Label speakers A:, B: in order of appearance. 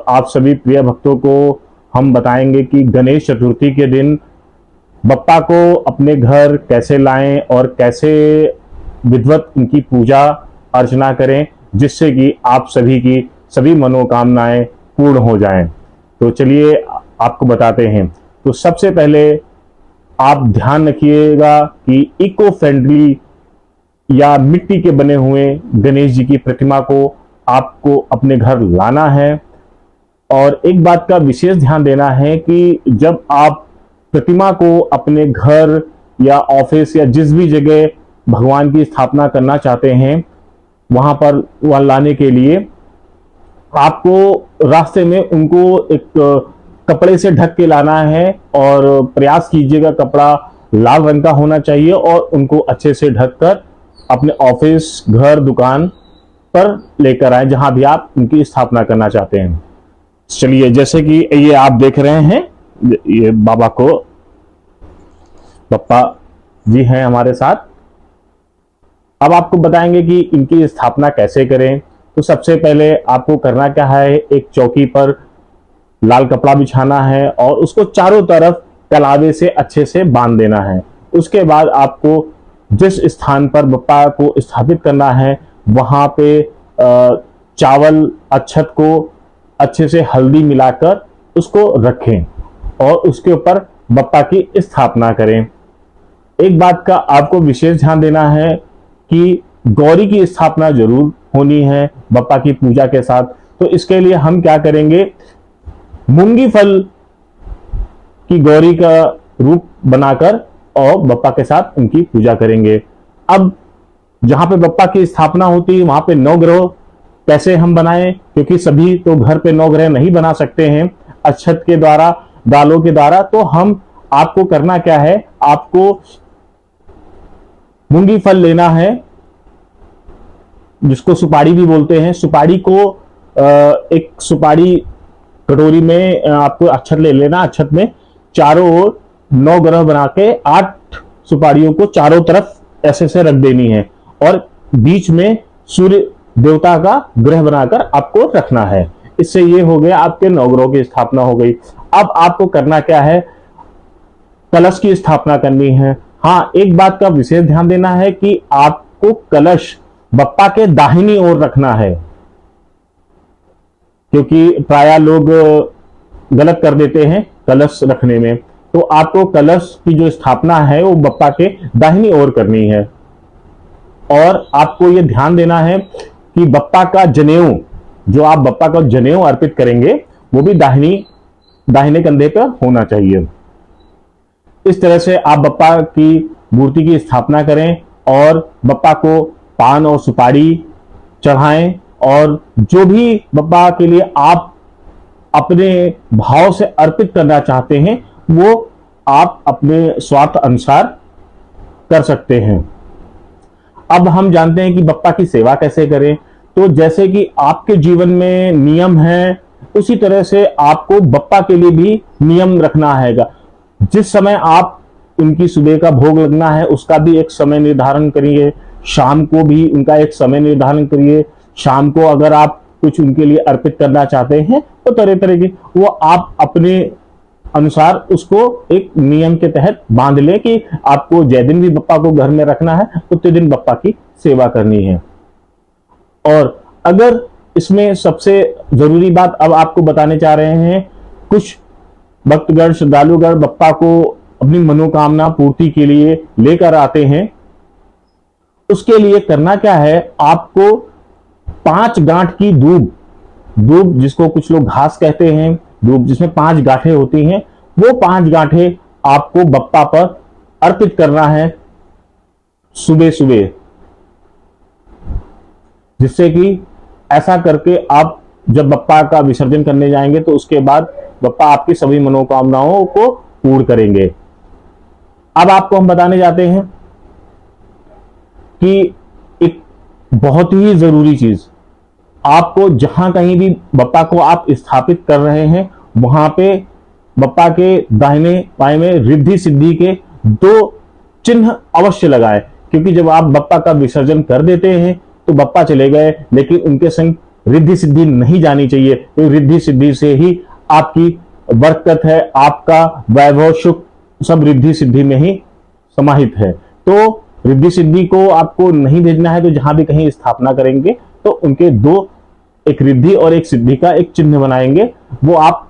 A: आप सभी प्रिय भक्तों को हम बताएंगे कि गणेश चतुर्थी के दिन बप्पा को अपने घर कैसे लाएं और कैसे विधिवत उनकी पूजा अर्चना करें, जिससे कि आप सभी की सभी मनोकामनाएं पूर्ण हो जाएं। तो चलिए आपको बताते हैं। तो सबसे पहले आप ध्यान रखिएगा कि इको फ्रेंडली या मिट्टी के बने हुए गणेश जी की प्रतिमा को आपको अपने घर लाना है। और एक बात का विशेष ध्यान देना है कि जब आप प्रतिमा को अपने घर या ऑफिस या जिस भी जगह भगवान की स्थापना करना चाहते हैं वहां लाने के लिए आपको रास्ते में उनको एक कपड़े से ढक के लाना है और प्रयास कीजिएगा कपड़ा लाल रंग का होना चाहिए और उनको अच्छे से ढककर अपने ऑफिस, घर, दुकान पर लेकर आए जहां भी आप उनकी स्थापना करना चाहते हैं। चलिए, जैसे कि ये आप देख रहे हैं, ये बाबा को बप्पा जी हैं हमारे साथ। अब आपको बताएंगे कि इनकी स्थापना कैसे करें। तो सबसे पहले आपको करना क्या है, एक चौकी पर लाल कपड़ा बिछाना है और उसको चारों तरफ कलावे से अच्छे से बांध देना है। उसके बाद आपको जिस स्थान पर बप्पा को स्थापित करना है वहां पे चावल अक्षत को अच्छे से हल्दी मिलाकर उसको रखें और उसके ऊपर बप्पा की स्थापना करें। एक बात का आपको विशेष ध्यान देना है कि गौरी की स्थापना जरूर होनी है बप्पा की पूजा के साथ। तो इसके लिए हम क्या करेंगे, मूंगी फल की गौरी का रूप बनाकर और बप्पा के साथ उनकी पूजा करेंगे। अब जहां पे बप्पा की स्थापना होती है वहां पे नवग्रह कैसे हम बनाएं, क्योंकि सभी तो घर पे नवग्रह नहीं बना सकते हैं अक्षत के द्वारा, दालों के द्वारा। तो हम आपको करना क्या है, आपको मूंगी फल लेना है जिसको सुपारी भी बोलते हैं। सुपारी को एक सुपारी कटोरी में आपको अक्षत ले लेना। अक्षत में चारों ओर 9 ग्रह बना के 8 सुपारियों को चारों तरफ ऐसे से रख देनी है और बीच में सूर्य देवता का ग्रह बनाकर आपको रखना है। इससे ये हो गया, आपके 9 ग्रहों की स्थापना हो गई। अब आपको करना क्या है, कलश की स्थापना करनी है। हाँ, एक बात का विशेष ध्यान देना है कि आपको कलश बप्पा के दाहिनी ओर रखना है, क्योंकि प्रायः लोग गलत कर देते हैं कलश रखने में। तो आपको कलश की जो स्थापना है वो बप्पा के दाहिनी ओर करनी है। और आपको ये ध्यान देना है कि बप्पा का जनेऊ, जो आप बप्पा का जनेऊ अर्पित करेंगे वो भी दाहिने कंधे पर होना चाहिए। इस तरह से आप बप्पा की मूर्ति की स्थापना करें और बप्पा को पान और सुपारी चढ़ाएं और जो भी बप्पा के लिए आप अपने भाव से अर्पित करना चाहते हैं वो आप अपने स्वार्थ अनुसार कर सकते हैं। अब हम जानते हैं कि बप्पा की सेवा कैसे करें। तो जैसे कि आपके जीवन में नियम है, उसी तरह से आपको बप्पा के लिए भी नियम रखना हैगा। जिस समय आप उनकी सुबह का भोग लगना है उसका भी एक समय निर्धारण करिए, शाम को भी उनका एक समय निर्धारण करिए। शाम को अगर आप कुछ उनके लिए अर्पित करना चाहते हैं तो तरह तरह की वो आप अपने अनुसार उसको एक नियम के तहत बांध ले कि आपको जय दिन भी बप्पा को घर में रखना है, उतने दिन बप्पा की सेवा करनी है। और अगर इसमें सबसे जरूरी बात अब आपको बताने चाह रहे हैं, कुछ भक्तगण, श्रद्धालुगण बप्पा को अपनी मनोकामना पूर्ति के लिए लेकर आते हैं। उसके लिए करना क्या है, आपको 5 गांठ की दूब जिसको कुछ लोग घास कहते हैं, दूब जिसमें 5 गांठें होती हैं, वो 5 गांठें आपको बप्पा पर अर्पित करना है सुबह सुबह। जिससे कि ऐसा करके आप जब बप्पा का विसर्जन करने जाएंगे तो उसके बाद बप्पा आपकी सभी मनोकामनाओं को पूर्ण करेंगे। अब आपको हम बताने जाते हैं कि एक बहुत ही जरूरी चीज, आपको जहां कहीं भी बप्पा को आप स्थापित कर रहे हैं वहां पे बप्पा के दाहिने बाएं में रिद्धि सिद्धि के 2 चिन्ह अवश्य लगाए, क्योंकि जब आप बप्पा का विसर्जन कर देते हैं तो बप्पा चले गए लेकिन उनके संग रिद्धि सिद्धि नहीं जानी चाहिए, तो रिद्धि सिद्धि से ही आपकी बरकत है, आपका वैभव सुख सब रिद्धि सिद्धि में ही समाहित है। तो रिद्धि सिद्धि को आपको नहीं भेजना है तो जहां भी कहीं स्थापना करेंगे तो उनके दो, एक रिद्धि और एक सिद्धि का एक चिन्ह बनाएंगे, वो आप